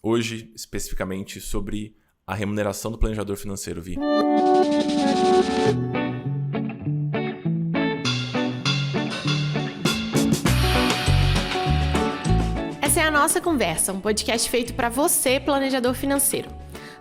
Hoje, especificamente, sobre a remuneração do planejador financeiro, Vi. Essa é a Nossa Conversa, um podcast feito para você, planejador financeiro.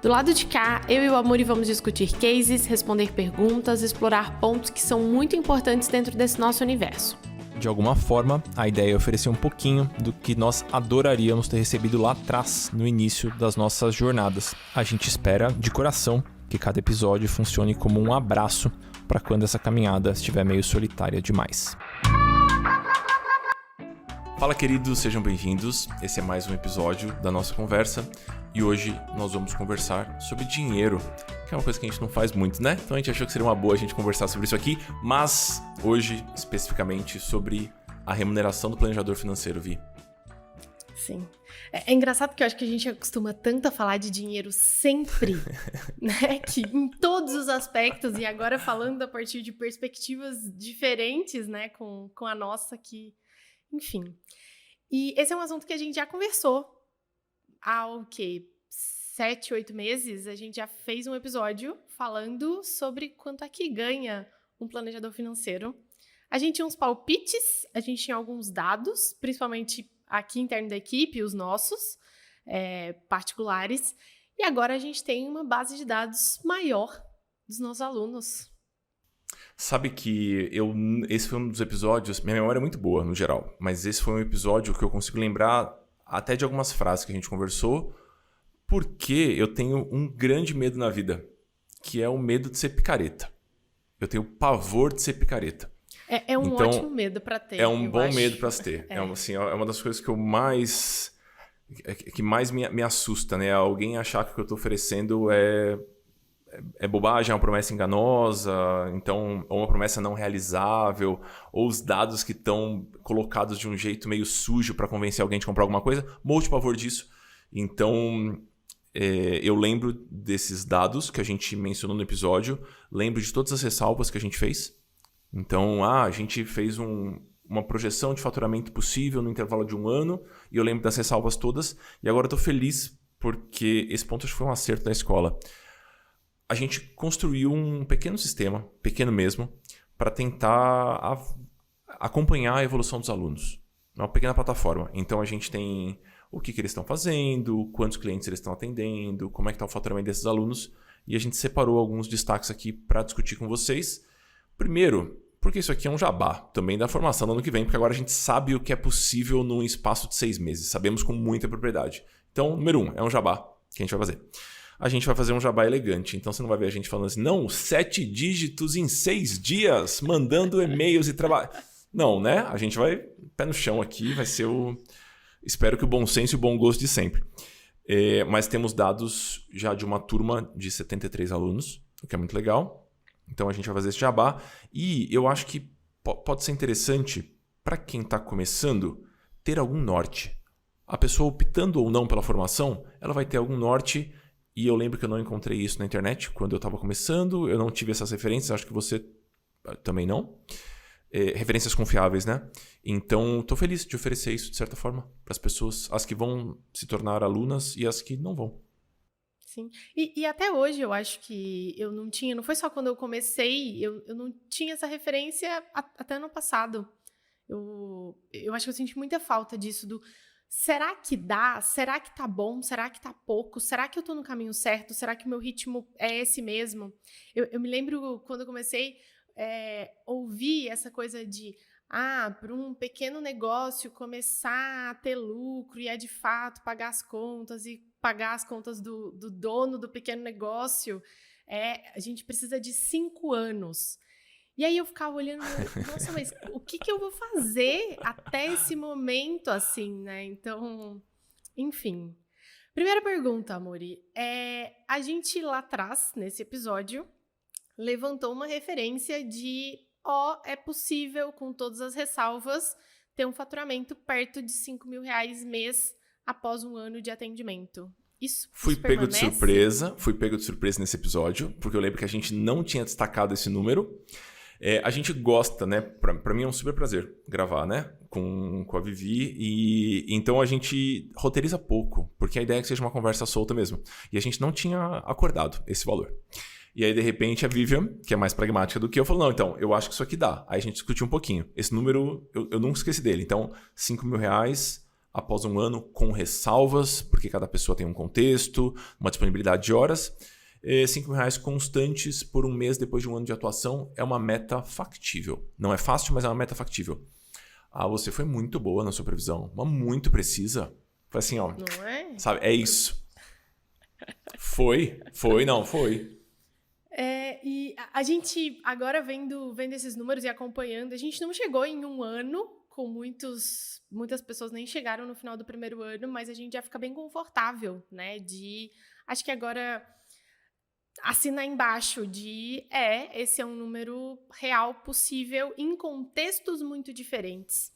Do lado de cá, eu e o Amuri vamos discutir cases, responder perguntas, explorar pontos que são muito importantes dentro desse nosso universo. De alguma forma, a ideia é oferecer um pouquinho do que nós adoraríamos ter recebido lá atrás, no início das nossas jornadas. A gente espera, de coração, que cada episódio funcione como um abraço para quando essa caminhada estiver meio solitária demais. Fala, queridos, sejam bem-vindos. Esse é mais um episódio da nossa conversa e hoje nós vamos conversar sobre dinheiro, que é uma coisa que a gente não faz muito, né? Então a gente achou que seria uma boa a gente conversar sobre isso aqui, mas hoje, especificamente, sobre a remuneração do planejador financeiro, Vi. Sim. É engraçado porque eu acho que a gente acostuma tanto a falar de dinheiro sempre, né? Que em todos os aspectos, e agora falando a partir de perspectivas diferentes, né? Com a nossa que... Enfim. E esse é um assunto que a gente já conversou há, 7, 8 meses. A gente já fez um episódio falando sobre quanto é que ganha um planejador financeiro. A gente tinha uns palpites, a gente tinha alguns dados, principalmente aqui interno da equipe, os nossos, particulares. E agora a gente tem uma base de dados maior dos nossos alunos. Sabe que esse foi um dos episódios, minha memória é muito boa no geral, mas esse foi um episódio que eu consigo lembrar até de algumas frases que a gente conversou, porque eu tenho um grande medo na vida, que é o medo de ser picareta. Eu tenho pavor de ser picareta. É um então, ótimo medo para ter. É um bom medo para se ter. É uma das coisas que eu mais me assusta, né? Alguém achar que o que eu estou oferecendo é bobagem, é uma promessa enganosa, então, ou uma promessa não realizável, ou os dados que estão colocados de um jeito meio sujo para convencer alguém de comprar alguma coisa. Morro de pavor disso. Então, eu lembro desses dados que a gente mencionou no episódio, lembro de todas as ressalvas que a gente fez. Então, a gente fez uma projeção de faturamento possível no intervalo de um ano, e eu lembro das ressalvas todas, e agora eu estou feliz porque esse ponto acho que foi um acerto da escola. A gente construiu um pequeno sistema, pequeno mesmo, para tentar acompanhar a evolução dos alunos. Uma pequena plataforma. Então a gente tem o que eles estão fazendo, quantos clientes eles estão atendendo, como é que está o faturamento desses alunos. E a gente separou alguns destaques aqui para discutir com vocês. Primeiro, porque isso aqui é um jabá também da formação do ano que vem, porque agora a gente sabe o que é possível num espaço de 6 meses. Sabemos com muita propriedade. Então, número 1, é um jabá que a gente vai fazer. A gente vai fazer um jabá elegante. Então você não vai ver a gente falando assim, não, 7 dígitos em 6 dias, mandando e-mails e trabalho. Não, né? A gente vai pé no chão aqui, vai ser espero que o bom senso e o bom gosto de sempre. Mas temos dados já de uma turma de 73 alunos, o que é muito legal. Então a gente vai fazer esse jabá. E eu acho que pode ser interessante para quem está começando ter algum norte. A pessoa optando ou não pela formação, ela vai ter algum norte. E eu lembro que eu não encontrei isso na internet quando eu estava começando. Eu não tive essas referências, acho que você também não. Referências confiáveis, né? Então, estou feliz de oferecer isso, de certa forma, para as pessoas, as que vão se tornar alunas e as que não vão. Sim. E até hoje eu acho que eu não tinha, não foi só quando eu comecei, eu não tinha essa referência até ano passado. Eu acho que eu senti muita falta disso, será que dá? Será que tá bom? Será que tá pouco? Será que eu tô no caminho certo? Será que o meu ritmo é esse mesmo? Eu me lembro quando eu comecei ouvir essa coisa de para um pequeno negócio começar a ter lucro e de fato pagar as contas e pagar as contas do dono do pequeno negócio, a gente precisa de 5 anos. E aí eu ficava olhando, nossa, mas o que eu vou fazer até esse momento, assim, né? Então, enfim. Primeira pergunta, Amori. A gente lá atrás, nesse episódio, levantou uma referência de é possível, com todas as ressalvas, ter um faturamento perto de R$5.000 mês após um ano de atendimento. Fui pego de surpresa nesse episódio, porque eu lembro que a gente não tinha destacado esse número. A gente gosta, né? Pra mim é um super prazer gravar, né? Com a Vivi. E então a gente roteiriza pouco, porque a ideia é que seja uma conversa solta mesmo. E a gente não tinha acordado esse valor. E aí, de repente, a Vivian, que é mais pragmática do que eu, falou, não, então, eu acho que isso aqui dá. Aí a gente discutiu um pouquinho. Esse número, eu nunca esqueci dele. Então, R$5.000 após um ano, com ressalvas, porque cada pessoa tem um contexto, uma disponibilidade de horas. R$5.000 constantes por um mês depois de um ano de atuação é uma meta factível. Não é fácil, mas é uma meta factível. Você foi muito boa na sua previsão, mas muito precisa. Foi assim, ó. Não é? Sabe, é isso. Foi. E a gente, agora vendo esses números e acompanhando, a gente não chegou em um ano, com muitas pessoas nem chegaram no final do primeiro ano, mas a gente já fica bem confortável, né? Acho que agora assinar embaixo esse é um número real possível em contextos muito diferentes.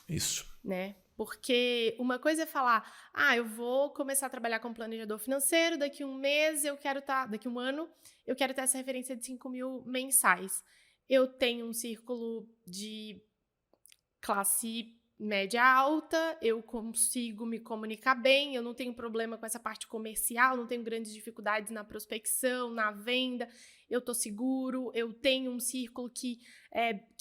Isso. Né? Porque uma coisa é falar, eu vou começar a trabalhar como planejador financeiro, daqui um mês daqui um ano, eu quero ter essa referência de 5 mil mensais. Eu tenho um círculo de classe média alta, eu consigo me comunicar bem, eu não tenho problema com essa parte comercial, não tenho grandes dificuldades na prospecção, na venda, eu tô seguro, eu tenho um círculo que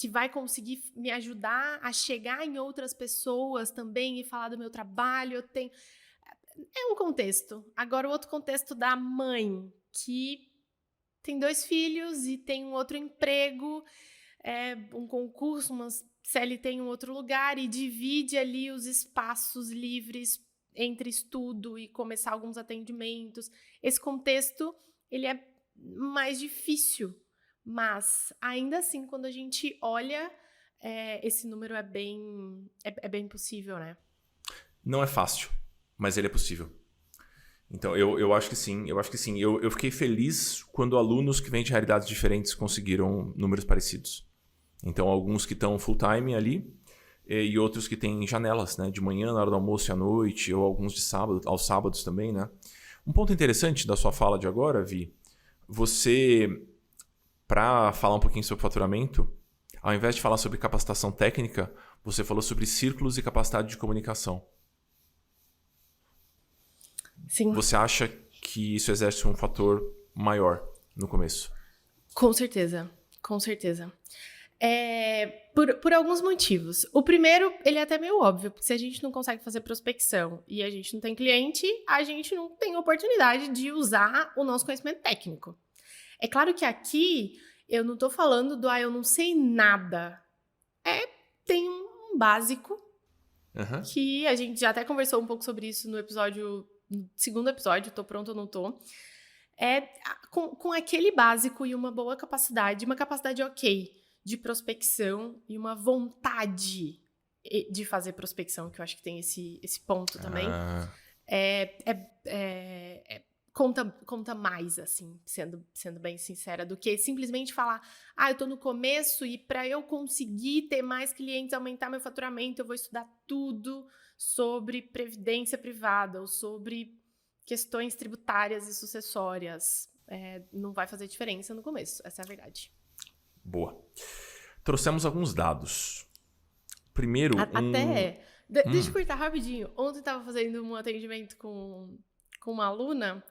vai conseguir me ajudar a chegar em outras pessoas também e falar do meu trabalho, é um contexto. Agora, o outro contexto da mãe, que tem 2 filhos e tem um outro emprego, um concurso, umas CLT em um outro lugar e divide ali os espaços livres entre estudo e começar alguns atendimentos. Esse contexto, ele é mais difícil, mas ainda assim, quando a gente olha, esse número é bem possível, né? Não é fácil, mas ele é possível. Então, eu acho que sim, Eu fiquei feliz quando alunos que vêm de realidades diferentes conseguiram números parecidos. Então, alguns que estão full time ali e outros que têm janelas, né? De manhã, na hora do almoço e à noite, ou alguns de sábado, aos sábados também, né? Um ponto interessante da sua fala de agora, Vi, você, para falar um pouquinho sobre faturamento, ao invés de falar sobre capacitação técnica, você falou sobre círculos e capacidade de comunicação. Sim. Você acha que isso exerce um fator maior no começo? Com certeza. Por alguns motivos. O primeiro, ele é até meio óbvio, porque se a gente não consegue fazer prospecção e a gente não tem cliente, a gente não tem oportunidade de usar o nosso conhecimento técnico. É claro que aqui, eu não tô falando eu não sei nada. Tem um básico, que a gente já até conversou um pouco sobre isso no segundo episódio, tô pronto ou não tô. Com aquele básico e uma boa capacidade, uma capacidade ok, de prospecção e uma vontade de fazer prospecção, que eu acho que tem esse ponto também, conta mais, assim, sendo bem sincera, do que simplesmente falar, eu tô no começo e para eu conseguir ter mais clientes, aumentar meu faturamento, eu vou estudar tudo sobre previdência privada ou sobre questões tributárias e sucessórias. Não vai fazer diferença no começo, essa é a verdade. Boa. Trouxemos alguns dados. Primeiro, deixa eu cortar rapidinho. Ontem eu estava fazendo um atendimento com uma aluna,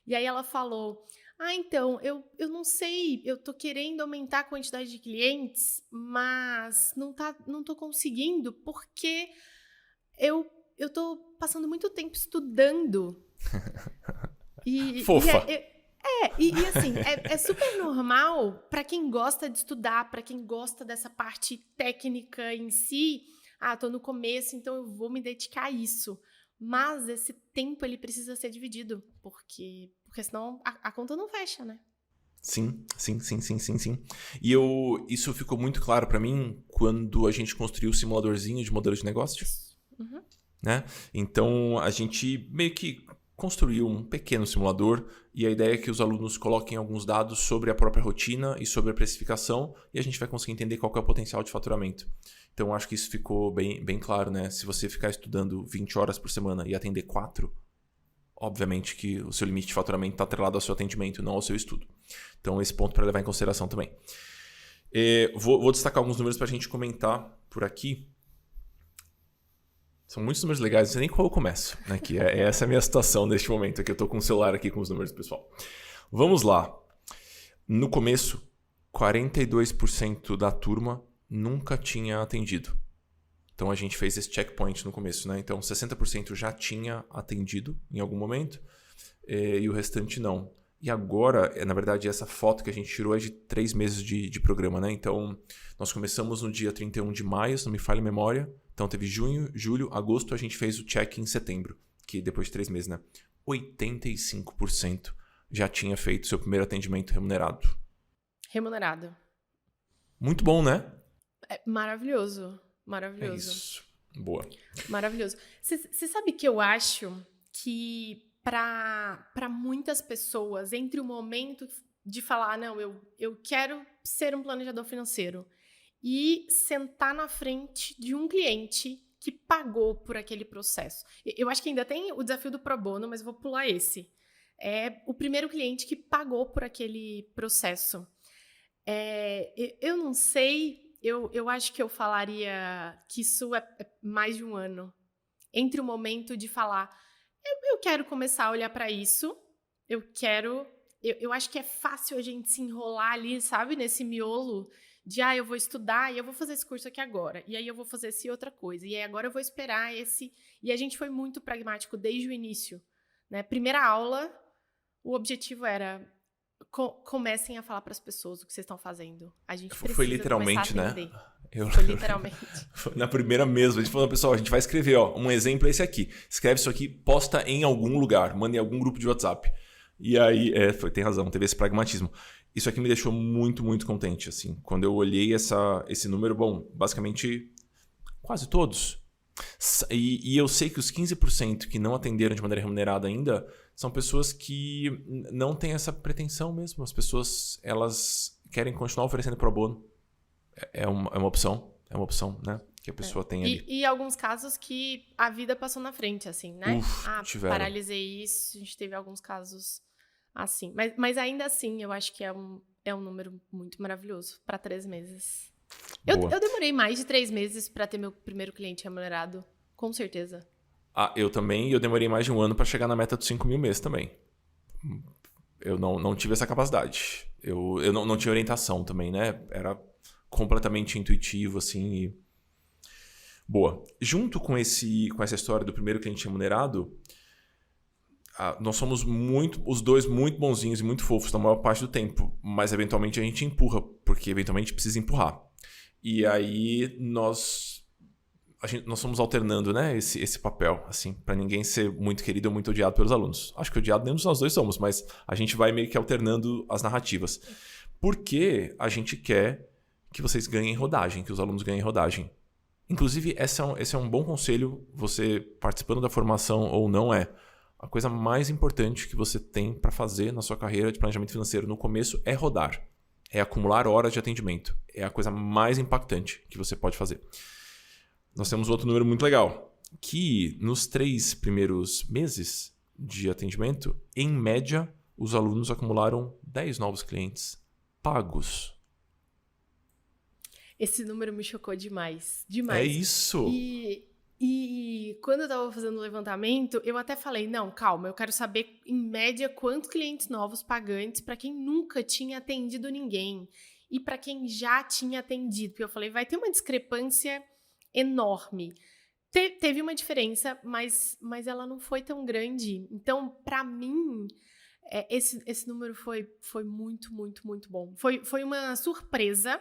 e aí ela falou, então, eu não sei, eu tô querendo aumentar a quantidade de clientes, mas não tô conseguindo, porque eu tô passando muito tempo estudando. Fofa! E assim, é super normal para quem gosta de estudar, para quem gosta dessa parte técnica em si. Tô no começo, então eu vou me dedicar a isso. Mas esse tempo, ele precisa ser dividido, porque senão a conta não fecha, né? Sim. E isso ficou muito claro para mim quando a gente construiu o simuladorzinho de modelo de negócio. Uhum. Né? Então, a gente meio que construiu um pequeno simulador e a ideia é que os alunos coloquem alguns dados sobre a própria rotina e sobre a precificação e a gente vai conseguir entender qual que é o potencial de faturamento. Então, acho que isso ficou bem claro, né? Se você ficar estudando 20 horas por semana e atender 4, obviamente que o seu limite de faturamento está atrelado ao seu atendimento, não ao seu estudo. Então, esse ponto para levar em consideração também. Vou destacar alguns números para a gente comentar por aqui. São muitos números legais, não sei nem qual eu começo. Né? Essa é a minha situação neste momento. Aqui eu estou com o celular aqui com os números, pessoal. Vamos lá. No começo, 42% da turma nunca tinha atendido. Então a gente fez esse checkpoint no começo, né? Então 60% já tinha atendido em algum momento e o restante não. E agora, na verdade, essa foto que a gente tirou é de 3 meses de programa, né? Então nós começamos no dia 31 de maio, se não me falha a memória. Então teve junho, julho, agosto, a gente fez o check em setembro, que depois de 3 meses, né? 85% já tinha feito seu primeiro atendimento remunerado. Remunerado. Muito bom, né? É maravilhoso. Maravilhoso. É isso. Boa. Maravilhoso. Você sabe que eu acho que para muitas pessoas, entre o momento de falar, não, eu quero ser um planejador financeiro e sentar na frente de um cliente que pagou por aquele processo. Eu acho que ainda tem o desafio do pro bono, mas vou pular esse. É o primeiro cliente que pagou por aquele processo. Eu não sei... Eu acho que eu falaria que isso é mais de um ano. Entre o momento de falar, eu quero começar a olhar para isso, eu acho que é fácil a gente se enrolar ali, sabe? Nesse miolo de, eu vou estudar e eu vou fazer esse curso aqui agora. E aí eu vou fazer essa outra coisa. E aí agora eu vou esperar esse... E a gente foi muito pragmático desde o início. Né? Primeira aula, o objetivo era... comecem a falar para as pessoas o que vocês estão fazendo. A gente precisa foi literalmente, começar a atender. Né? Foi literalmente. Na primeira mesmo, a gente falou, pessoal, a gente vai escrever, um exemplo é esse aqui. Escreve isso aqui, posta em algum lugar, manda em algum grupo de WhatsApp. E aí, tem razão, teve esse pragmatismo. Isso aqui me deixou muito, muito contente, assim. Quando eu olhei esse número, bom, basicamente quase todos. E eu sei que os 15% que não atenderam de maneira remunerada ainda são pessoas que não têm essa pretensão mesmo. As pessoas, elas querem continuar oferecendo pro bono. É uma opção, né? Que a pessoa tem ali. E alguns casos que a vida passou na frente, assim, né? Tiveram. Paralisei isso, a gente teve alguns casos assim. Mas ainda assim, eu acho que é um número muito maravilhoso para 3 meses. Eu demorei mais de 3 meses para ter meu primeiro cliente remunerado, com certeza. Eu também, e eu demorei mais de 1 ano para chegar na meta dos 5 mil meses também. Eu não tive essa capacidade. Eu não tinha orientação também, né? Era completamente intuitivo, assim. Boa. Junto com essa história do primeiro cliente remunerado, nós somos os dois muito bonzinhos e muito fofos na maior parte do tempo, mas eventualmente a gente empurra, porque eventualmente precisa empurrar. E aí nós somos alternando, né, esse papel, assim, para ninguém ser muito querido ou muito odiado pelos alunos. Acho que odiado nem nós dois somos, mas a gente vai meio que alternando as narrativas. Porque a gente quer que vocês ganhem rodagem, que os alunos ganhem rodagem. Inclusive, esse é um bom conselho, você participando da formação ou não a coisa mais importante que você tem para fazer na sua carreira de planejamento financeiro no começo é rodar. É acumular horas de atendimento. É a coisa mais impactante que você pode fazer. Nós temos outro número muito legal, que nos 3 primeiros meses de atendimento, em média, os alunos acumularam 10 novos clientes pagos. Esse número me chocou demais. Demais. É isso! E quando eu estava fazendo o levantamento, eu até falei, não, calma, eu quero saber, em média, quantos clientes novos pagantes para quem nunca tinha atendido ninguém e para quem já tinha atendido. Porque eu falei, vai ter uma discrepância enorme. Teve uma diferença, mas ela não foi tão grande. Então, para mim, esse número foi muito, muito, muito bom. Foi uma surpresa,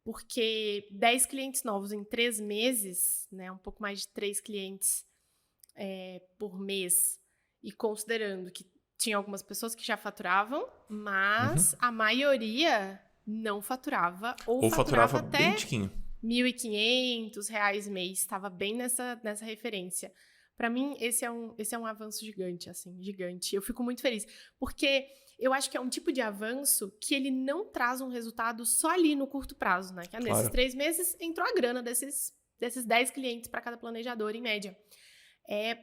porque 10 clientes novos em 3 meses, né, um pouco mais de 3 clientes por mês, e considerando que tinha algumas pessoas que já faturavam, mas a maioria não faturava, ou faturava até bem tiquinho. R$1.500 mês, estava bem nessa referência. Para mim, esse é um avanço gigante, assim, gigante. Eu fico muito feliz, porque eu acho que é um tipo de avanço que ele não traz um resultado só ali no curto prazo, né? Que nesses 3 meses entrou a grana desses 10 clientes para cada planejador, em média.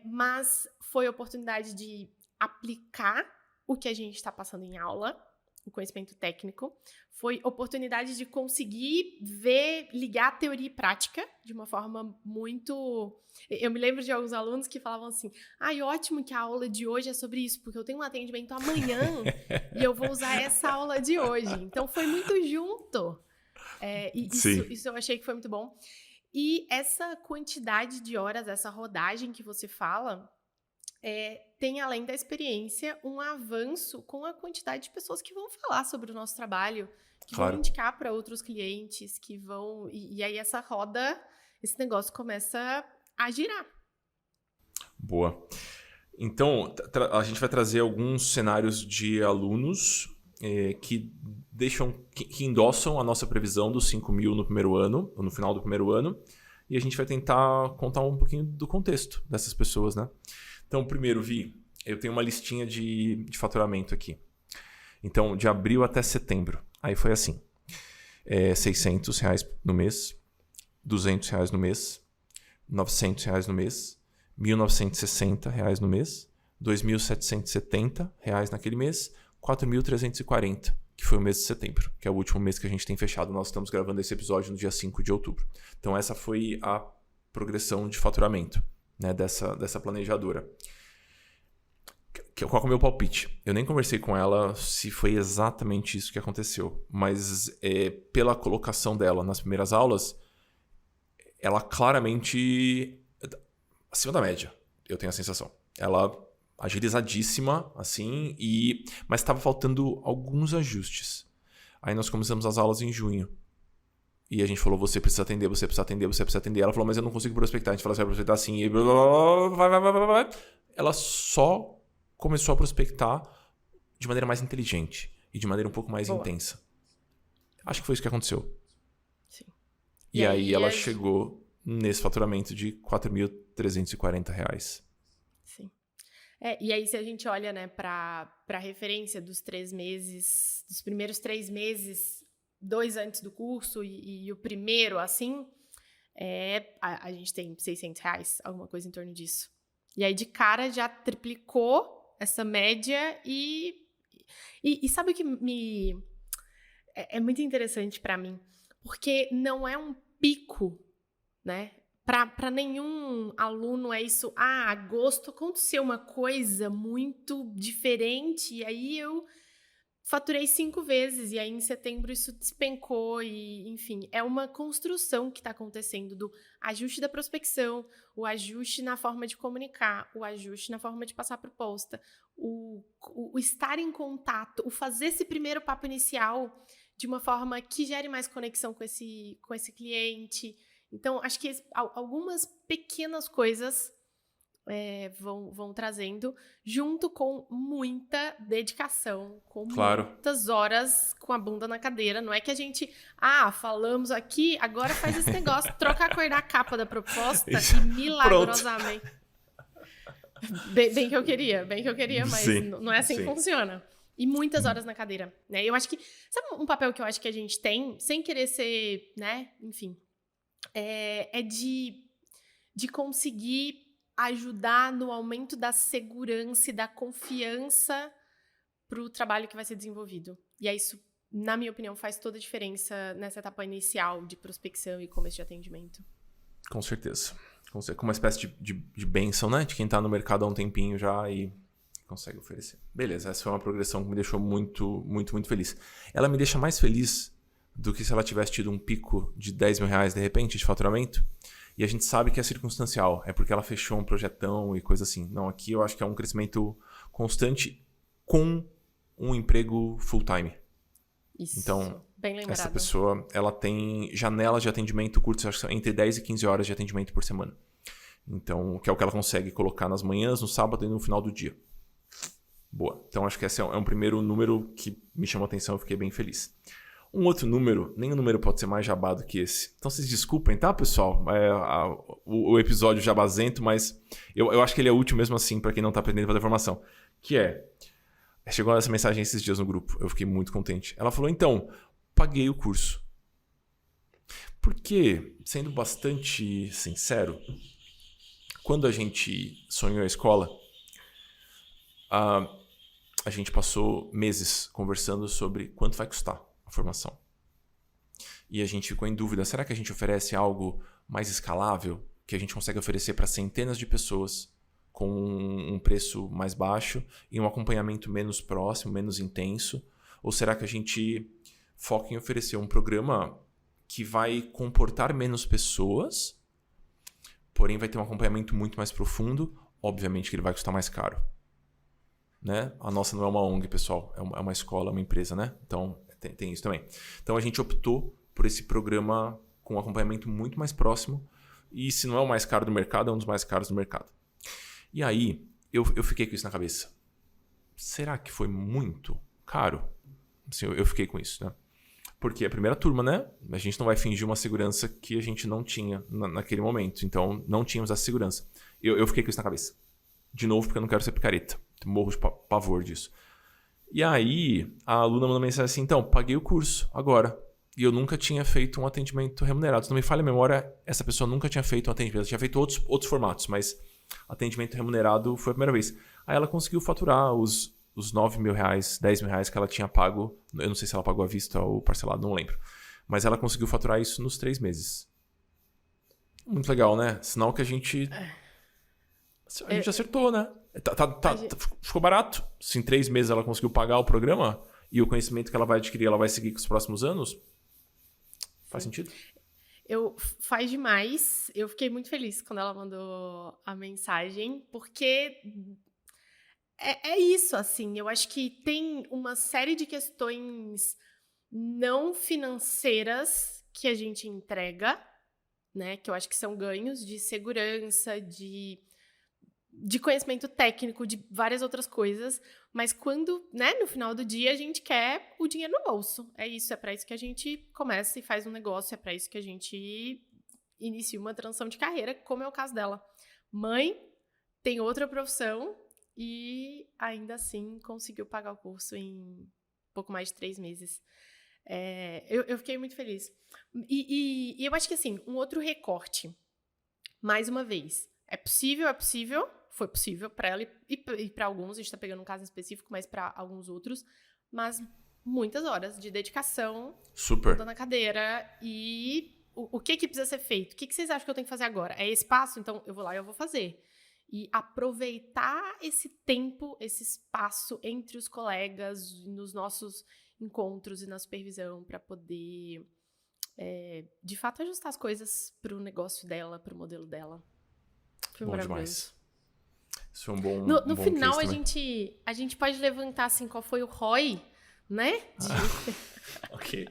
Mas foi a oportunidade de aplicar o que a gente está passando em aula o conhecimento técnico, foi oportunidade de conseguir ligar teoria e prática de uma forma muito... Eu me lembro de alguns alunos que falavam assim, ótimo que a aula de hoje é sobre isso, porque eu tenho um atendimento amanhã e eu vou usar essa aula de hoje. Então, foi muito junto. Isso eu achei que foi muito bom. E essa quantidade de horas, essa rodagem que você fala, tem, além da experiência, um avanço com a quantidade de pessoas que vão falar sobre o nosso trabalho, que vão indicar para outros clientes, que vão... E aí essa roda, esse negócio começa a girar. Boa. Então, a gente vai trazer alguns cenários de alunos que endossam a nossa previsão dos 5 mil no primeiro ano, ou no final do primeiro ano, e a gente vai tentar contar um pouquinho do contexto dessas pessoas, né? Então, primeiro, Vi, eu tenho uma listinha de faturamento aqui. Então, de abril até setembro. Aí foi assim. R$600 no mês, R$200 no mês, R$900 no mês, R$1.960 no mês, R$2.770 naquele mês, R$4.340, que foi o mês de setembro, que é o último mês que a gente tem fechado. Nós estamos gravando esse episódio no dia 5 de outubro. Então, essa foi a progressão de faturamento, né, dessa planejadora. Qual é o meu palpite? Eu nem conversei com ela se foi exatamente isso que aconteceu, mas pela colocação dela nas primeiras aulas, ela claramente acima da média, eu tenho a sensação. Ela agilizadíssima, assim, mas estava faltando alguns ajustes. Aí nós começamos as aulas em junho. E a gente falou, você precisa atender, você precisa atender, você precisa atender. Ela falou, mas eu não consigo prospectar. A gente falou, você vai prospectar assim, e vai. Ela só começou a prospectar de maneira mais inteligente e de maneira um pouco mais intensa. Acho que foi isso que aconteceu. Sim. E aí ela chegou nesse faturamento de R$4.340. Sim. E aí, se a gente olha, né, para a referência dos 3 meses, dos primeiros 3 meses, 2 antes do curso e o primeiro, assim, a gente tem R$600, alguma coisa em torno disso. E aí, de cara, já triplicou essa média e sabe o que é muito interessante para mim? Porque não é um pico, né? Para nenhum aluno é isso, agosto aconteceu uma coisa muito diferente e aí eu faturei 5 vezes e aí em setembro isso despencou e, enfim, é uma construção que está acontecendo do ajuste da prospecção, o ajuste na forma de comunicar, o ajuste na forma de passar proposta, o estar em contato, o fazer esse primeiro papo inicial de uma forma que gere mais conexão com esse cliente. Então, acho que algumas pequenas coisas vão trazendo, junto com muita dedicação, com muitas horas com a bunda na cadeira. Não é que a gente, falamos aqui, agora faz esse negócio, troca a cor da capa da proposta e milagrosamente... Bem que eu queria, mas sim, não é assim que funciona. E muitas horas na cadeira, né? Eu acho que... Sabe um papel que eu acho que a gente tem, sem querer ser, né? Enfim... de conseguir ajudar no aumento da segurança e da confiança para o trabalho que vai ser desenvolvido. E isso, na minha opinião, faz toda a diferença nessa etapa inicial de prospecção e começo de atendimento. Com certeza. Com uma espécie de bênção, né? De quem está no mercado há um tempinho já e consegue oferecer. Beleza, essa foi uma progressão que me deixou muito, muito, muito feliz. Ela me deixa mais feliz do que se ela tivesse tido um pico de R$10 mil de repente de faturamento. E a gente sabe que é circunstancial. É porque ela fechou um projetão e coisa assim. Não, aqui eu acho que é um crescimento constante com um emprego full-time. Isso, então, bem lembrado. Essa pessoa, ela tem janelas de atendimento curtas, acho que são entre 10 e 15 horas de atendimento por semana. Então, que é o que ela consegue colocar nas manhãs, no sábado e no final do dia. Boa. Então, acho que esse é um primeiro número que me chamou a atenção, eu fiquei bem feliz. Um outro número, nenhum número pode ser mais jabado que esse. Então vocês desculpem, tá, pessoal? O episódio jabazento, mas eu acho que ele é útil mesmo assim para quem não tá aprendendo a fazer formação. Que chegou essa mensagem esses dias no grupo, eu fiquei muito contente. Ela falou, então, paguei o curso. Porque, sendo bastante sincero, quando a gente sonhou a escola, a gente passou meses conversando sobre quanto vai custar a formação. E a gente ficou em dúvida, será que a gente oferece algo mais escalável, que a gente consegue oferecer para centenas de pessoas com um preço mais baixo e um acompanhamento menos próximo, menos intenso? Ou será que a gente foca em oferecer um programa que vai comportar menos pessoas, porém vai ter um acompanhamento muito mais profundo? Obviamente que ele vai custar mais caro. Né? A nossa não é uma ONG, pessoal. É uma escola, uma empresa, né? Então, tem isso também. Então, a gente optou por esse programa com um acompanhamento muito mais próximo. E se não é o mais caro do mercado, é um dos mais caros do mercado. E aí, eu fiquei com isso na cabeça. Será que foi muito caro? Assim, eu fiquei com isso, né? Porque é a primeira turma, né? A gente não vai fingir uma segurança que a gente não tinha naquele momento. Então, não tínhamos essa segurança. Eu fiquei com isso na cabeça. De novo, porque eu não quero ser picareta. Morro de pavor disso. E aí, a aluna mandou mensagem assim, então, paguei o curso agora. E eu nunca tinha feito um atendimento remunerado. Se não me falha a memória, essa pessoa nunca tinha feito um atendimento. Ela tinha feito outros formatos, mas atendimento remunerado foi a primeira vez. Aí ela conseguiu faturar os 9 mil reais, 10 mil reais que ela tinha pago. Eu não sei se ela pagou à vista ou parcelado, não lembro. Mas ela conseguiu faturar isso nos 3 meses. Muito legal, né? Sinal que a gente acertou, né? Ficou barato. Se em 3 meses ela conseguiu pagar o programa e o conhecimento que ela vai adquirir, ela vai seguir com os próximos anos, faz sentido? Faz demais. Eu fiquei muito feliz quando ela mandou a mensagem, porque é isso, assim. Eu acho que tem uma série de questões não financeiras que a gente entrega, né? Que eu acho que são ganhos de segurança, de conhecimento técnico, de várias outras coisas, mas quando, né, no final do dia a gente quer o dinheiro no bolso. É isso, é para isso que a gente começa e faz um negócio, é para isso que a gente inicia uma transição de carreira, como é o caso dela. Mãe, tem outra profissão e ainda assim conseguiu pagar o curso em pouco mais de 3 meses. Eu fiquei muito feliz. E eu acho que, assim, um outro recorte, mais uma vez, é possível, foi possível para ela e para alguns, a gente está pegando um caso específico, mas para alguns outros, mas muitas horas de dedicação. Super. Na cadeira. E o que precisa ser feito? O que vocês acham que eu tenho que fazer agora? É esse passo? Então eu vou lá e eu vou fazer. E aproveitar esse tempo, esse espaço entre os colegas, nos nossos encontros e na supervisão, para poder, de fato, ajustar as coisas para o negócio dela, para o modelo dela. Foi bom demais. Isso foi um bom No bom final, a gente pode levantar, assim, qual foi o ROI, né? Ok.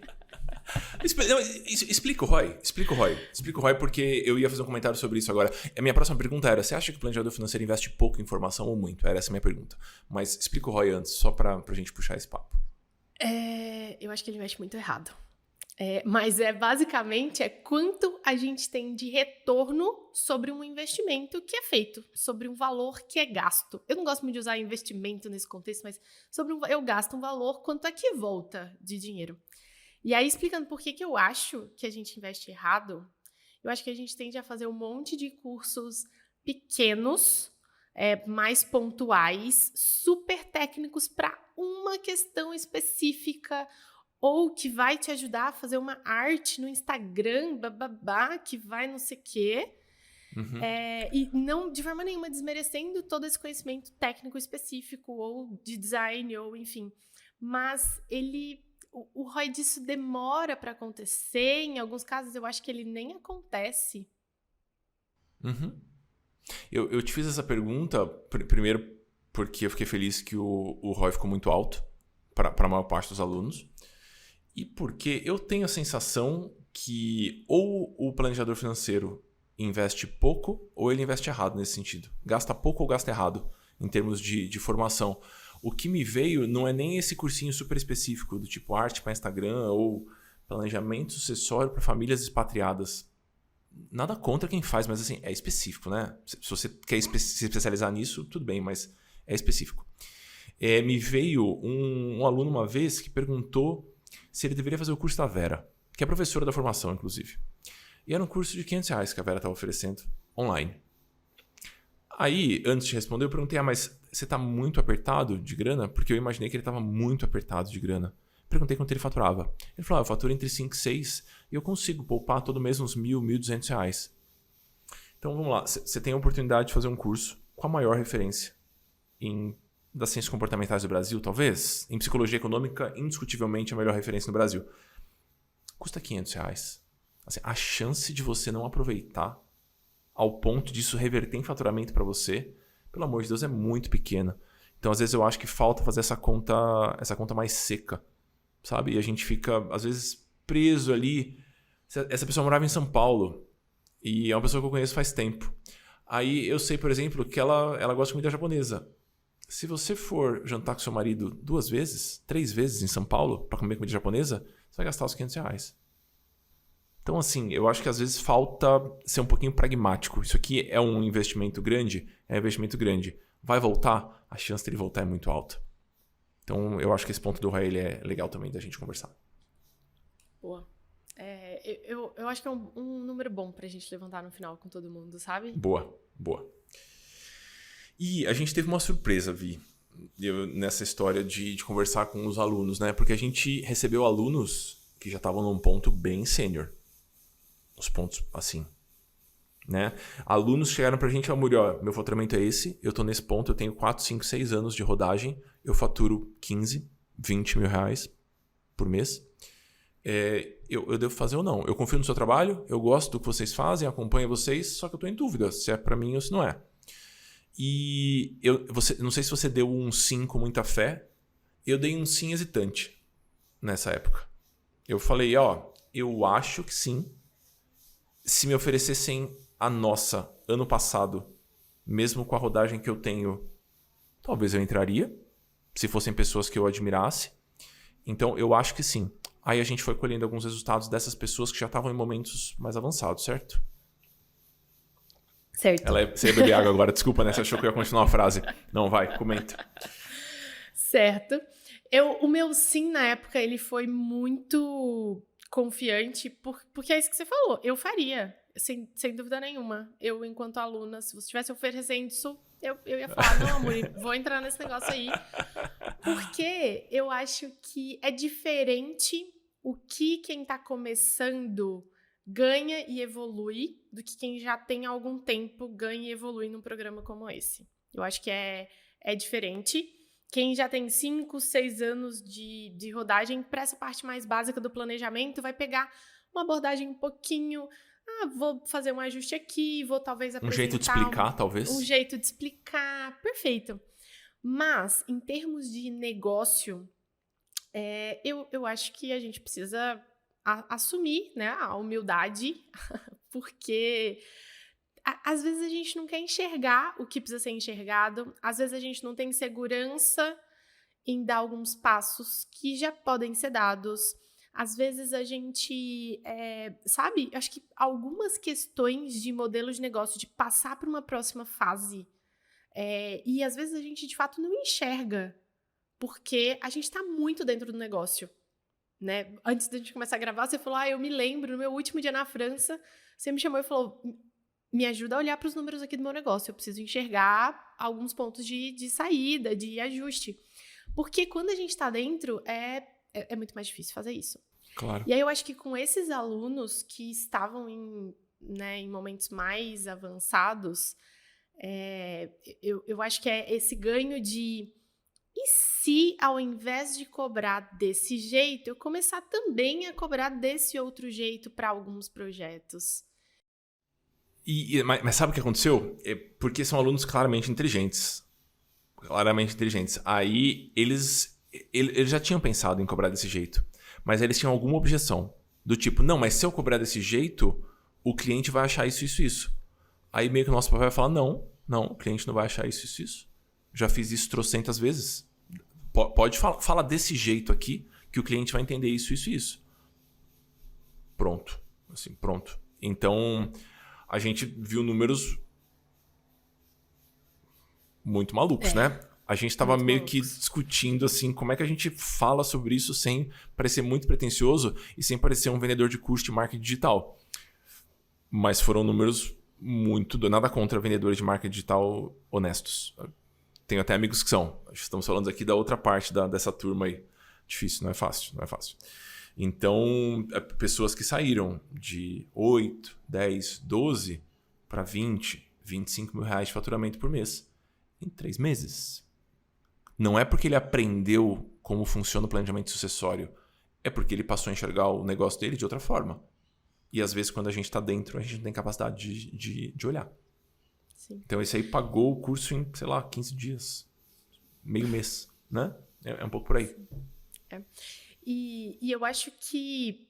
Explica o ROI. Explica o ROI porque eu ia fazer um comentário sobre isso agora. A minha próxima pergunta era, você acha que o planejador financeiro investe pouco em informação ou muito? Era essa a minha pergunta. Mas explica o ROI antes, só pra gente puxar esse papo. Eu acho que ele investe muito errado. Mas basicamente quanto a gente tem de retorno sobre um investimento que é feito, sobre um valor que é gasto. Eu não gosto muito de usar investimento nesse contexto, mas eu gasto um valor, quanto é que volta de dinheiro. E aí, explicando por que eu acho que a gente investe errado, eu acho que a gente tende a fazer um monte de cursos pequenos, mais pontuais, super técnicos para uma questão específica, ou que vai te ajudar a fazer uma arte no Instagram, que vai não sei o quê. Uhum. E não, de forma nenhuma, desmerecendo todo esse conhecimento técnico específico, ou de design, ou enfim. Mas o ROI disso demora para acontecer. Em alguns casos, eu acho que ele nem acontece. Uhum. Eu te fiz essa pergunta, primeiro, porque eu fiquei feliz que o ROI ficou muito alto para a maior parte dos alunos. E porque eu tenho a sensação que ou o planejador financeiro investe pouco ou ele investe errado nesse sentido. Gasta pouco ou gasta errado em termos de formação. O que me veio não é nem esse cursinho super específico do tipo arte para Instagram ou planejamento sucessório para famílias expatriadas. Nada contra quem faz, mas assim, é específico, né? Se você quer se especializar nisso, tudo bem, mas é específico. Me veio um aluno uma vez que perguntou se ele deveria fazer o curso da Vera, que é professora da formação, inclusive. E era um curso de R$500 que a Vera estava oferecendo online. Aí, antes de responder, eu perguntei, mas você tá muito apertado de grana? Porque eu imaginei que ele tava muito apertado de grana. Perguntei quanto ele faturava. Ele falou, eu faturo entre 5 e 6 e eu consigo poupar todo mês uns R$1.000, R$1.200. Então vamos lá, você tem a oportunidade de fazer um curso com a maior referência das ciências comportamentais do Brasil, talvez. Em psicologia econômica, indiscutivelmente a melhor referência no Brasil. Custa R$500. Assim, a chance de você não aproveitar ao ponto disso reverter em faturamento para você, pelo amor de Deus, é muito pequena. Então, às vezes, eu acho que falta fazer essa conta mais seca, sabe? E a gente fica, às vezes, preso ali. Essa pessoa morava em São Paulo e é uma pessoa que eu conheço faz tempo. Aí eu sei, por exemplo, que ela gosta de comida japonesa. Se você for jantar com seu marido 2 vezes, 3 vezes em São Paulo para comer comida japonesa, você vai gastar os R$500. Então, assim, eu acho que às vezes falta ser um pouquinho pragmático. Isso aqui é um investimento grande? É um investimento grande. Vai voltar? A chance dele voltar é muito alta. Então, eu acho que esse ponto do Rael é legal também da gente conversar. Boa. Eu acho que é um número bom pra gente levantar no final com todo mundo, sabe? Boa. E a gente teve uma surpresa, Vi, nessa história de conversar com os alunos, né? Porque a gente recebeu alunos que já estavam num ponto bem sênior. Os pontos assim, né? Alunos chegaram pra gente e falaram, meu faturamento é esse, eu tô nesse ponto, eu tenho 4, 5, 6 anos de rodagem, eu faturo 15, 20 mil reais por mês. Eu devo fazer ou não? Eu confio no seu trabalho, eu gosto do que vocês fazem, acompanho vocês, só que eu tô em dúvida se é pra mim ou se não é. E não sei se você deu um sim com muita fé, eu dei um sim hesitante nessa época. Eu falei, eu acho que sim. Se me oferecessem a nossa ano passado, mesmo com a rodagem que eu tenho, talvez eu entraria, se fossem pessoas que eu admirasse. Então, eu acho que sim. Aí a gente foi colhendo alguns resultados dessas pessoas que já estavam em momentos mais avançados, certo? Certo. Você ia beber água agora, desculpa, né? Você achou que eu ia continuar a frase. Não, vai, comenta. Certo. O meu sim, na época, ele foi muito confiante, porque é isso que você falou. Eu faria, sem dúvida nenhuma. Eu, enquanto aluna, se você estivesse oferecendo isso, eu ia falar, não, amor, vou entrar nesse negócio aí. Porque eu acho que é diferente o que quem tá começando ganha e evolui do que quem já tem algum tempo ganha e evolui num programa como esse. Eu acho que é diferente. Quem já tem 5, 6 anos de rodagem, para essa parte mais básica do planejamento, vai pegar uma abordagem um pouquinho... vou fazer um ajuste aqui, vou talvez apresentar... Um jeito de explicar, talvez? Um jeito de explicar, perfeito. Mas, em termos de negócio, eu acho que a gente precisa assumir, né, a humildade, porque... Às vezes a gente não quer enxergar o que precisa ser enxergado, às vezes a gente não tem segurança em dar alguns passos que já podem ser dados. Às vezes a gente, sabe, acho que algumas questões de modelo de negócio, de passar para uma próxima fase, e às vezes a gente de fato não enxerga, porque a gente está muito dentro do negócio, né? Antes da gente começar a gravar, você falou, eu me lembro, no meu último dia na França, você me chamou e falou... Me ajuda a olhar para os números aqui do meu negócio. Eu preciso enxergar alguns pontos de saída, de ajuste. Porque quando a gente está dentro, é muito mais difícil fazer isso. Claro. E aí eu acho que com esses alunos que estavam em momentos mais avançados, eu acho que é esse ganho de... E se, ao invés de cobrar desse jeito, eu começar também a cobrar desse outro jeito para alguns projetos? Mas sabe o que aconteceu? Porque são alunos claramente inteligentes. Aí eles já tinham pensado em cobrar desse jeito. Mas eles tinham alguma objeção. Do tipo, não, mas se eu cobrar desse jeito, o cliente vai achar isso, isso, isso. Aí meio que o nosso papai vai falar, não, o cliente não vai achar isso, isso, isso. Já fiz isso trocentas vezes. Pode falar desse jeito aqui, que o cliente vai entender isso, isso, isso. Pronto. Assim, pronto. Então... A gente viu números muito malucos, né? A gente estava meio que discutindo assim, como é que a gente fala sobre isso sem parecer muito pretensioso e sem parecer um vendedor de curso de marketing digital. Mas foram números muito... Nada contra vendedores de marketing digital honestos. tenho até amigos que são. Estamos falando aqui da outra parte dessa turma aí. Difícil, não é fácil. Então, pessoas que saíram de 8, 10, 12 para 20, 25 mil reais de faturamento por mês em 3 meses. Não é porque ele aprendeu como funciona o planejamento sucessório, é porque ele passou a enxergar o negócio dele de outra forma. E às vezes, quando a gente está dentro, a gente não tem capacidade de olhar. Sim. Então, esse aí pagou o curso em, sei lá, 15 dias, meio mês, né? É um pouco por aí. E eu acho que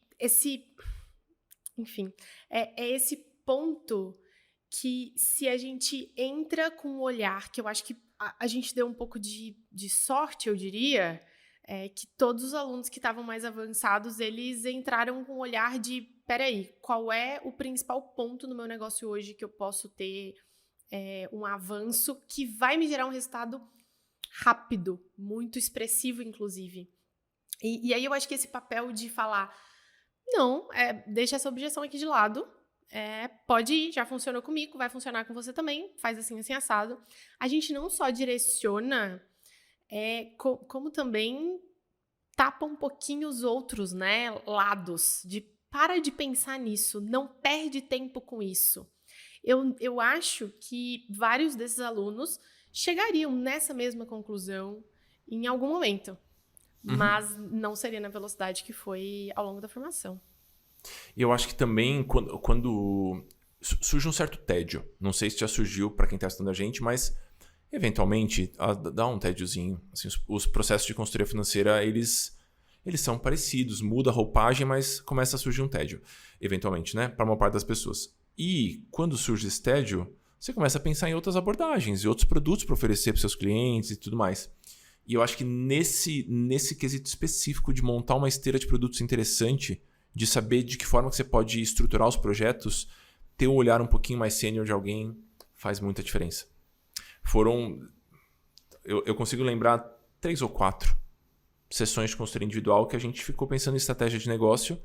enfim, é esse ponto que, se a gente entra com o olhar, que eu acho que a gente deu um pouco de sorte, eu diria, que todos os alunos que estavam mais avançados, eles entraram com o olhar de, peraí, qual é o principal ponto no meu negócio hoje que eu posso ter um avanço que vai me gerar um resultado rápido, muito expressivo, inclusive. E aí eu acho que esse papel de falar, não, deixa essa objeção aqui de lado, pode ir, já funcionou comigo, vai funcionar com você também, faz assim, assim, assado. A gente não só direciona, como também tapa um pouquinho os outros, né, lados, para de pensar nisso, não perde tempo com isso. Eu acho que vários desses alunos chegariam nessa mesma conclusão em algum momento, mas não seria na velocidade que foi ao longo da formação. E eu acho que também quando surge um certo tédio, não sei se já surgiu para quem está estudando a gente, mas eventualmente dá um tédiozinho. Assim, os processos de consultoria financeira, eles são parecidos, muda a roupagem, mas começa a surgir um tédio, eventualmente, né? Para uma parte das pessoas. E quando surge esse tédio, você começa a pensar em outras abordagens e outros produtos para oferecer para seus clientes e tudo mais. E eu acho que nesse quesito específico de montar uma esteira de produtos interessante, de saber de que forma que você pode estruturar os projetos, ter um olhar um pouquinho mais sênior de alguém faz muita diferença. Eu consigo lembrar 3 ou 4 sessões de consultoria individual que a gente ficou pensando em estratégia de negócio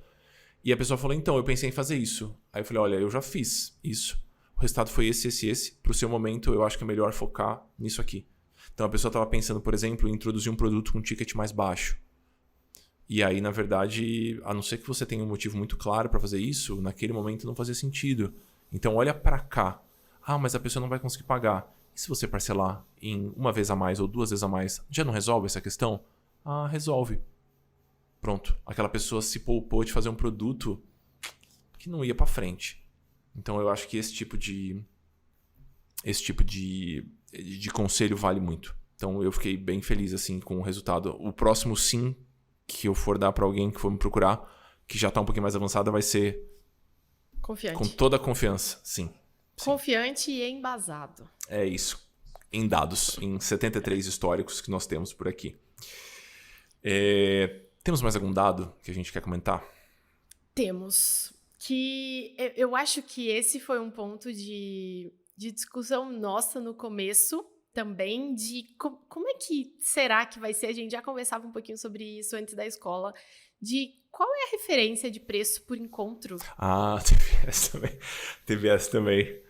e a pessoa falou, então, eu pensei em fazer isso. Aí eu falei, olha, eu já fiz isso. O resultado foi esse. Para o seu momento, eu acho que é melhor focar nisso aqui. Então, a pessoa estava pensando, por exemplo, em introduzir um produto com um ticket mais baixo. E aí, na verdade, a não ser que você tenha um motivo muito claro para fazer isso, naquele momento não fazia sentido. Então, olha para cá. Ah, mas a pessoa não vai conseguir pagar. E se você parcelar em 1 vez a mais ou 2 vezes a mais, já não resolve essa questão? Ah, resolve. Pronto. Aquela pessoa se poupou de fazer um produto que não ia para frente. Então, eu acho que esse tipo de conselho vale muito. Então, eu fiquei bem feliz assim com o resultado. O próximo sim que eu for dar para alguém que for me procurar, que já está um pouquinho mais avançada, vai ser confiante. Com toda a confiança, sim. Confiante e embasado. É isso. Em dados, em 73 históricos que nós temos por aqui. Temos mais algum dado que a gente quer comentar? Temos. Que eu acho que esse foi um ponto de discussão nossa no começo também, de como é que será que vai ser? A gente já conversava um pouquinho sobre isso antes da escola, de qual é a referência de preço por encontro. Ah, teve essa também.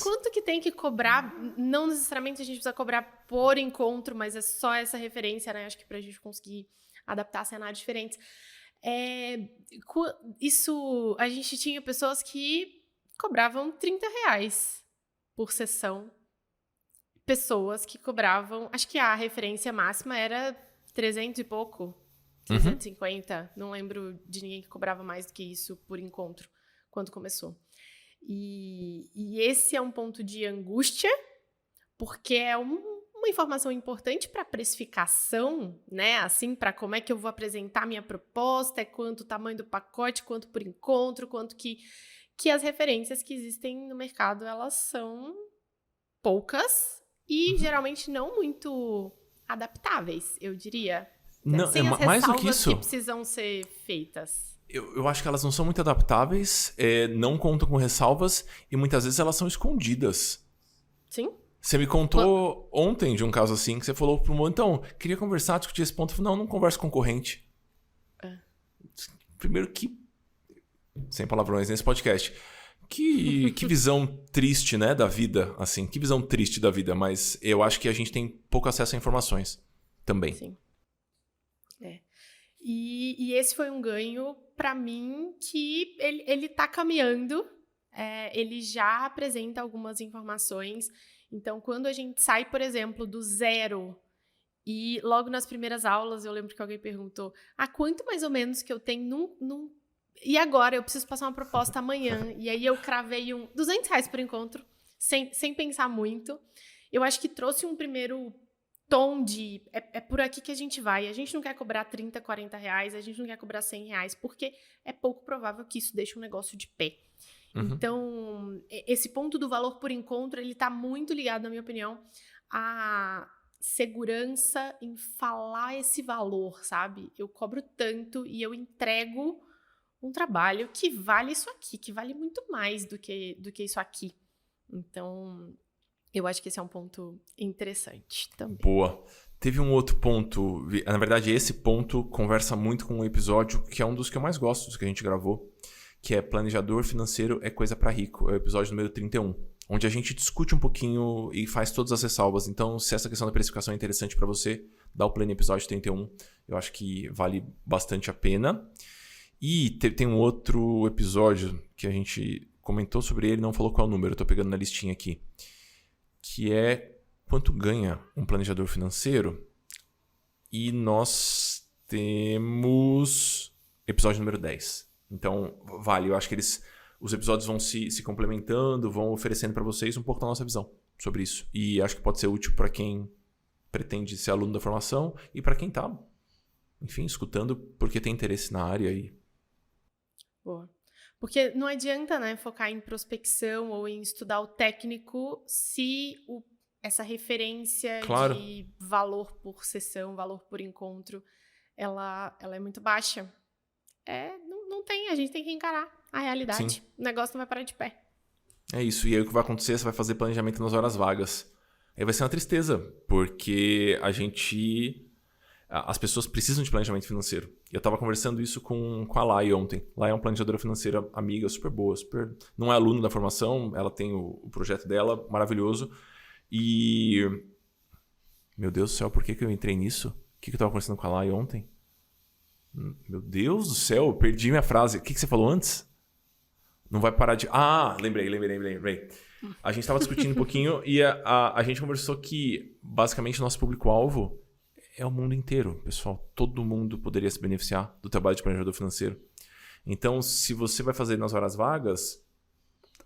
Quanto que tem que cobrar? Não necessariamente a gente precisa cobrar por encontro, mas é só essa referência, né? Acho que pra gente conseguir adaptar cenários diferentes. Isso, a gente tinha pessoas que cobravam R$30 por sessão. Pessoas que cobravam, acho que a referência máxima era 300 e pouco, 350. Não lembro de ninguém que cobrava mais do que isso por encontro, quando começou. E esse é um ponto de angústia, porque é uma informação importante para precificação, né? Assim, para como é que eu vou apresentar minha proposta, quanto o tamanho do pacote, quanto por encontro, quanto que as referências que existem no mercado, elas são poucas e geralmente não muito adaptáveis, eu diria. Não, sem as mais do que ressalvas isso, que precisam ser feitas. Eu acho que elas não são muito adaptáveis, não contam com ressalvas e muitas vezes elas são escondidas. Sim. Você me contou ontem de um caso assim, que você falou pro mundo, então, queria conversar, discutir esse ponto. Eu falei, não converso com concorrente. Primeiro que, sem palavrões nesse podcast, Que visão triste, né, da vida, assim. Que visão triste da vida, mas eu acho que a gente tem pouco acesso a informações também. Sim. E esse foi um ganho, para mim, que ele tá caminhando. Ele já apresenta algumas informações. Então, quando a gente sai, por exemplo, do zero, e logo nas primeiras aulas, eu lembro que alguém perguntou, quanto mais ou menos que eu tenho e agora eu preciso passar uma proposta amanhã. E aí eu cravei R$200 por encontro, sem pensar muito. Eu acho que trouxe um primeiro tom de é por aqui que a gente vai. A gente não quer cobrar 30, 40 reais, a gente não quer cobrar 100 reais, porque é pouco provável que isso deixe um negócio de pé. Uhum. Então, esse ponto do valor por encontro, ele tá muito ligado, na minha opinião, à segurança em falar esse valor, sabe? Eu cobro tanto e eu entrego um trabalho que vale isso aqui, que vale muito mais do que isso aqui. Então, eu acho que esse é um ponto interessante também. Boa. Teve um outro ponto, na verdade esse ponto conversa muito com um episódio que é um dos que eu mais gosto, dos que a gente gravou, que é Planejador Financeiro é Coisa para Rico, é o episódio número 31, onde a gente discute um pouquinho e faz todas as ressalvas. Então, se essa questão da precificação é interessante para você, dá o play no episódio 31, eu acho que vale bastante a pena. E tem um outro episódio que a gente comentou sobre ele, não falou qual é o número, eu tô pegando na listinha aqui, que é quanto ganha um planejador financeiro. E nós temos episódio número 10. Então, vale, eu acho que os episódios vão se complementando, vão oferecendo para vocês um pouco da nossa visão sobre isso. E acho que pode ser útil para quem pretende ser aluno da formação e para quem tá, enfim, escutando porque tem interesse na área aí. Boa. Porque não adianta, né, focar em prospecção ou em estudar o técnico se essa referência Claro. de valor por sessão, valor por encontro, ela é muito baixa. Não tem, a gente tem que encarar a realidade. Sim. O negócio não vai parar de pé. É isso, e aí o que vai acontecer, você vai fazer planejamento nas horas vagas. Aí vai ser uma tristeza, porque as pessoas precisam de planejamento financeiro. E eu tava conversando isso com a Lai ontem. Lai é uma planejadora financeira amiga, super boa, não é aluna da formação, ela tem o projeto dela, maravilhoso. E... Meu Deus do céu, por que eu entrei nisso? O que eu tava conversando com a Lai ontem? Meu Deus do céu, eu perdi minha frase. O que você falou antes? Não vai parar de... lembrei. A gente tava discutindo um pouquinho e a gente conversou que, basicamente, nosso público-alvo é o mundo inteiro, pessoal. Todo mundo poderia se beneficiar do trabalho de planejador financeiro. Então, se você vai fazer nas horas vagas,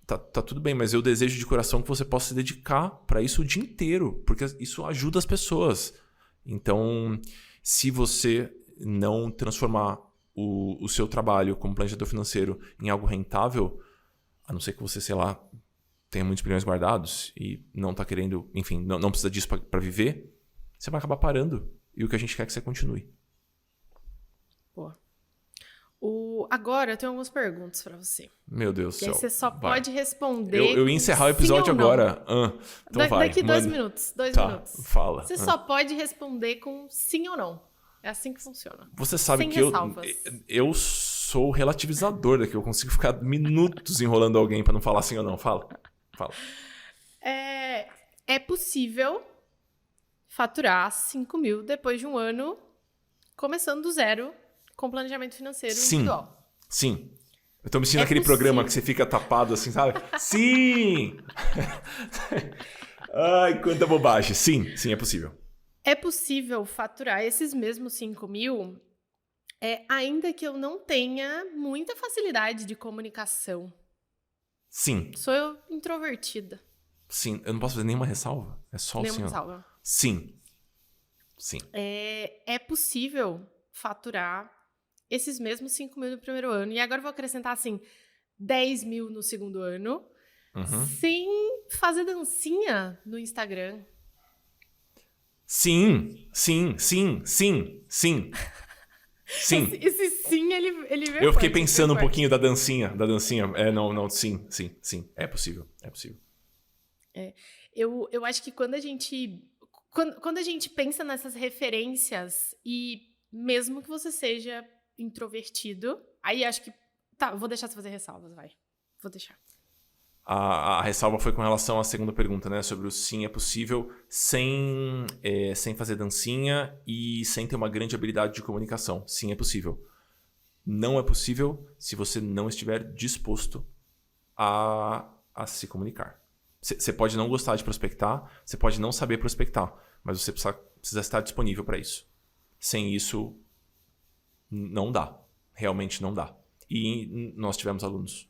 tá tudo bem, mas eu desejo de coração que você possa se dedicar para isso o dia inteiro, porque isso ajuda as pessoas. Então, se você não transformar o seu trabalho como planejador financeiro em algo rentável, a não ser que você, sei lá, tenha muitos bilhões guardados e não tá querendo, enfim, não precisa disso para viver, você vai acabar parando. E o que a gente quer é que você continue. Boa. Agora eu tenho algumas perguntas para você. Meu Deus do céu. E aí você só pode responder. Eu ia encerrar o episódio agora. Então vai. Daqui 2 minutos. 2 minutos. Fala. Você só pode responder com sim ou não. É assim que funciona. Você sabe sem que ressalvas. eu sou o relativizador daqui. Eu consigo ficar minutos enrolando alguém para não falar sim ou não. Fala. É possível faturar 5 mil depois de um ano, começando do zero, com planejamento financeiro individual. Sim. Eu tô me sentindo naquele programa que você fica tapado assim, sabe? Sim! Ai, quanta bobagem. Sim, é possível. É possível faturar esses mesmos 5 mil, ainda que eu não tenha muita facilidade de comunicação. Sim. Sou eu introvertida. Sim. Eu não posso fazer nenhuma ressalva? É só o Nenhuma sim. ressalva. Sim. É possível faturar esses mesmos 5 mil no primeiro ano. E agora eu vou acrescentar, assim, 10 mil no segundo ano, sem fazer dancinha no Instagram. Sim. Esse sim, ele veio. Eu fiquei pensando um pouquinho da dancinha. Sim. É possível. Eu acho que quando a gente pensa nessas referências, e mesmo que você seja introvertido, aí acho que... Tá, vou deixar você fazer ressalvas, vai. Vou deixar. A ressalva foi com relação à segunda pergunta, né? Sobre o sim é possível sem fazer dancinha e sem ter uma grande habilidade de comunicação. Sim é possível. Não é possível se você não estiver disposto a se comunicar. Você pode não gostar de prospectar, você pode não saber prospectar, mas você precisa estar disponível para isso. Sem isso, não dá. Realmente não dá. E nós tivemos alunos.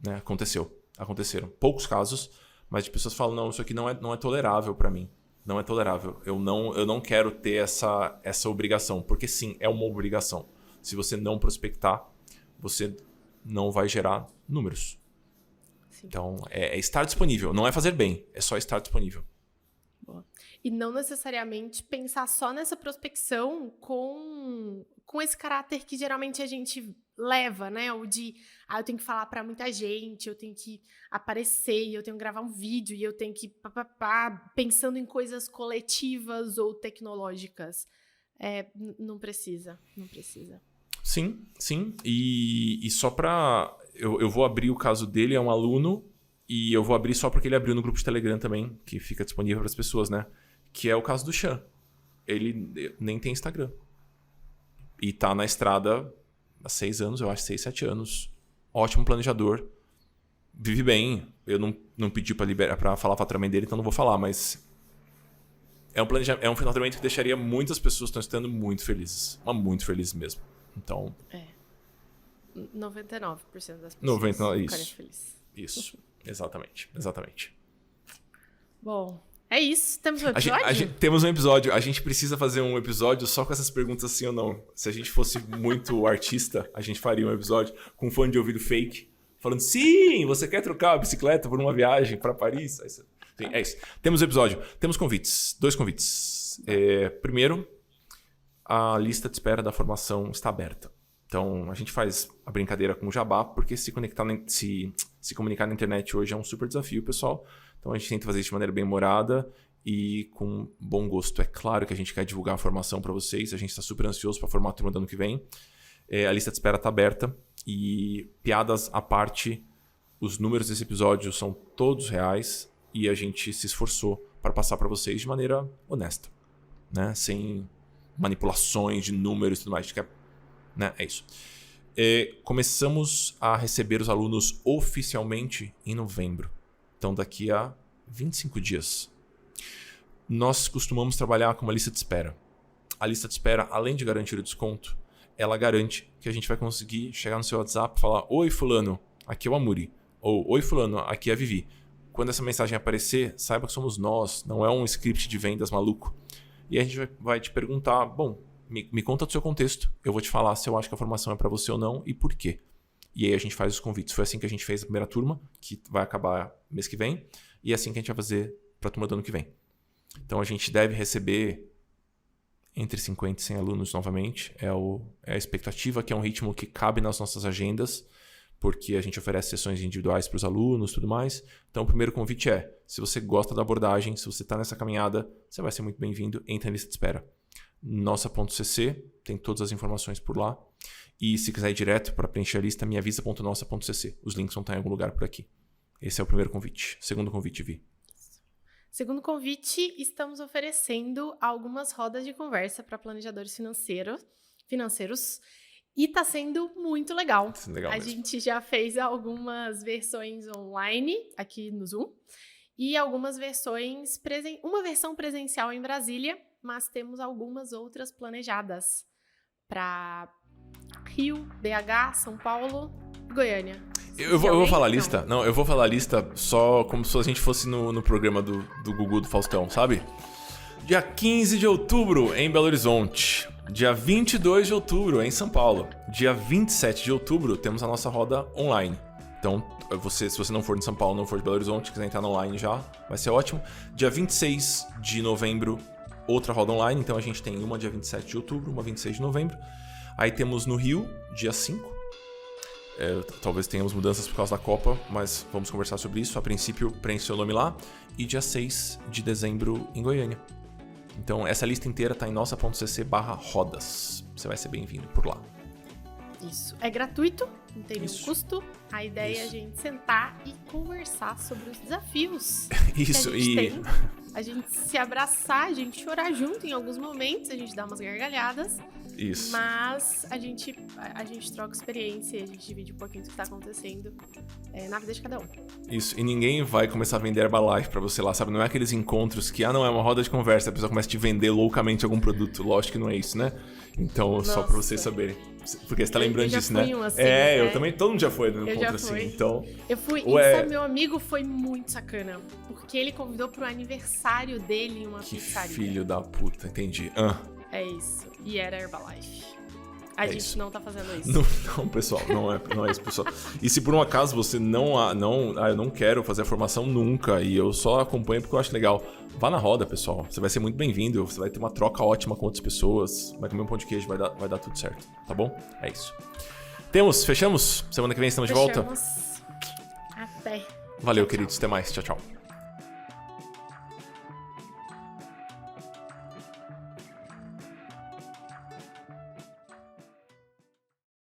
Né? Aconteceram. Poucos casos, mas de pessoas falam, não, isso aqui não é tolerável para mim. Não é tolerável. Eu não quero ter essa obrigação. Porque sim, é uma obrigação. Se você não prospectar, você não vai gerar números. Sim. Então, é estar disponível. Não é fazer bem, é só estar disponível. Boa. E não necessariamente pensar só nessa prospecção com esse caráter que geralmente a gente leva, né? O de, eu tenho que falar para muita gente, eu tenho que aparecer, eu tenho que gravar um vídeo e eu tenho que pensando em coisas coletivas ou tecnológicas. Não precisa. Sim. E só para... Eu vou abrir o caso dele, é um aluno, e eu vou abrir só porque ele abriu no grupo de Telegram também, que fica disponível para as pessoas, né? Que é o caso do Chan. Ele nem tem Instagram. E tá na estrada há 6 anos, eu acho, 6, 7 anos. Ótimo planejador. Vive bem. Eu não pedi para falar o faturamento dele, então não vou falar, mas... É um faturamento que deixaria muitas pessoas que estão estando muito felizes. Mas muito felizes mesmo. Então... 99% das pessoas 99, ficarem felizes. Isso. Exatamente. Bom, é isso. Temos um episódio? Temos um episódio. A gente precisa fazer um episódio só com essas perguntas sim ou não. Se a gente fosse muito artista, a gente faria um episódio com um fone de ouvido fake, falando, sim, você quer trocar a bicicleta por uma viagem para Paris? Sim, é isso. Temos um episódio. Temos convites. 2 convites. Primeiro, a lista de espera da formação está aberta. Então, a gente faz a brincadeira com o Jabá, porque se comunicar na internet hoje é um super desafio, pessoal. Então, a gente tenta fazer isso de maneira bem humorada e com bom gosto. É claro que a gente quer divulgar a formação para vocês. A gente está super ansioso para formar a turma do ano que vem. A lista de espera está aberta. E, piadas à parte, os números desse episódio são todos reais e a gente se esforçou para passar para vocês de maneira honesta, né? Sem manipulações de números e tudo mais. A gente quer... Né? É isso. Começamos a receber os alunos oficialmente em novembro. Então, daqui a 25 dias. Nós costumamos trabalhar com uma lista de espera. A lista de espera, além de garantir o desconto, ela garante que a gente vai conseguir chegar no seu WhatsApp e falar: oi, fulano, aqui é o Amuri. Ou oi, fulano, aqui é a Vivi. Quando essa mensagem aparecer, saiba que somos nós. Não é um script de vendas maluco. E a gente vai te perguntar, bom... Me conta do seu contexto, eu vou te falar se eu acho que a formação é para você ou não e por quê. E aí a gente faz os convites. Foi assim que a gente fez a primeira turma, que vai acabar mês que vem, e é assim que a gente vai fazer para a turma do ano que vem. Então a gente deve receber entre 50 e 100 alunos novamente. É a expectativa, que é um ritmo que cabe nas nossas agendas, porque a gente oferece sessões individuais para os alunos e tudo mais. Então o primeiro convite é, se você gosta da abordagem, se você está nessa caminhada, você vai ser muito bem-vindo, entre na lista de espera. Nossa.cc, tem todas as informações por lá. E se quiser ir direto para preencher a lista, meavisa.nossa.cc. Os links vão estar em algum lugar por aqui. Esse é o primeiro convite. Segundo convite, Vi. Segundo convite, estamos oferecendo algumas rodas de conversa para planejadores financeiros. E está sendo muito legal. A gente já fez algumas versões online aqui no Zoom. E algumas versões, uma versão presencial em Brasília, mas temos algumas outras planejadas para Rio, BH, São Paulo e Goiânia. Eu vou falar a lista? Não, eu vou falar a lista só como se a gente fosse no programa do Gugu do Faustão, sabe? Dia 15 de outubro em Belo Horizonte. Dia 22 de outubro em São Paulo. Dia 27 de outubro temos a nossa roda online. Então, se você não for de São Paulo, não for de Belo Horizonte, quiser entrar no online já, vai ser ótimo. Dia 26 de novembro, outra roda online. Então, a gente tem uma dia 27 de outubro, uma 26 de novembro. Aí temos no Rio, dia 5. Talvez tenhamos mudanças por causa da Copa, mas vamos conversar sobre isso. A princípio, preenche seu nome lá. E dia 6 de dezembro em Goiânia. Então, essa lista inteira está em nossa.cc/rodas. Você vai ser bem-vindo por lá. Isso. É gratuito, não tem nenhum Isso. custo. A ideia é a gente sentar e conversar sobre os desafios Isso, que a gente tem. A gente se abraçar, a gente chorar junto em alguns momentos, a gente dá umas gargalhadas. Isso. Mas a gente troca experiência, a gente divide um pouquinho do que tá acontecendo na vida de cada um. Isso, e ninguém vai começar a vender Herbalife pra você lá, sabe? Não é aqueles encontros que, não, é uma roda de conversa, a pessoa começa a te vender loucamente algum produto. Lógico que não é isso, né? Então, só pra vocês saberem. Porque você tá lembrando disso, né? Assim, eu também, todo mundo já foi no encontro assim, então... Eu fui, e sabe, meu amigo foi muito sacana, porque ele convidou pro aniversário dele em uma pizzaria. Filho da puta, entendi. É isso, e era Herbalife. A gente isso. não tá fazendo isso. Não, pessoal, não é isso, pessoal. E se por um acaso você eu não quero fazer a formação nunca e eu só acompanho porque eu acho legal, vá na roda, pessoal. Você vai ser muito bem-vindo, você vai ter uma troca ótima com outras pessoas, vai comer um pão de queijo, vai dar tudo certo, tá bom? É isso. Fechamos? Semana que vem estamos de volta? Até. Valeu, queridos, até mais, tchau, tchau.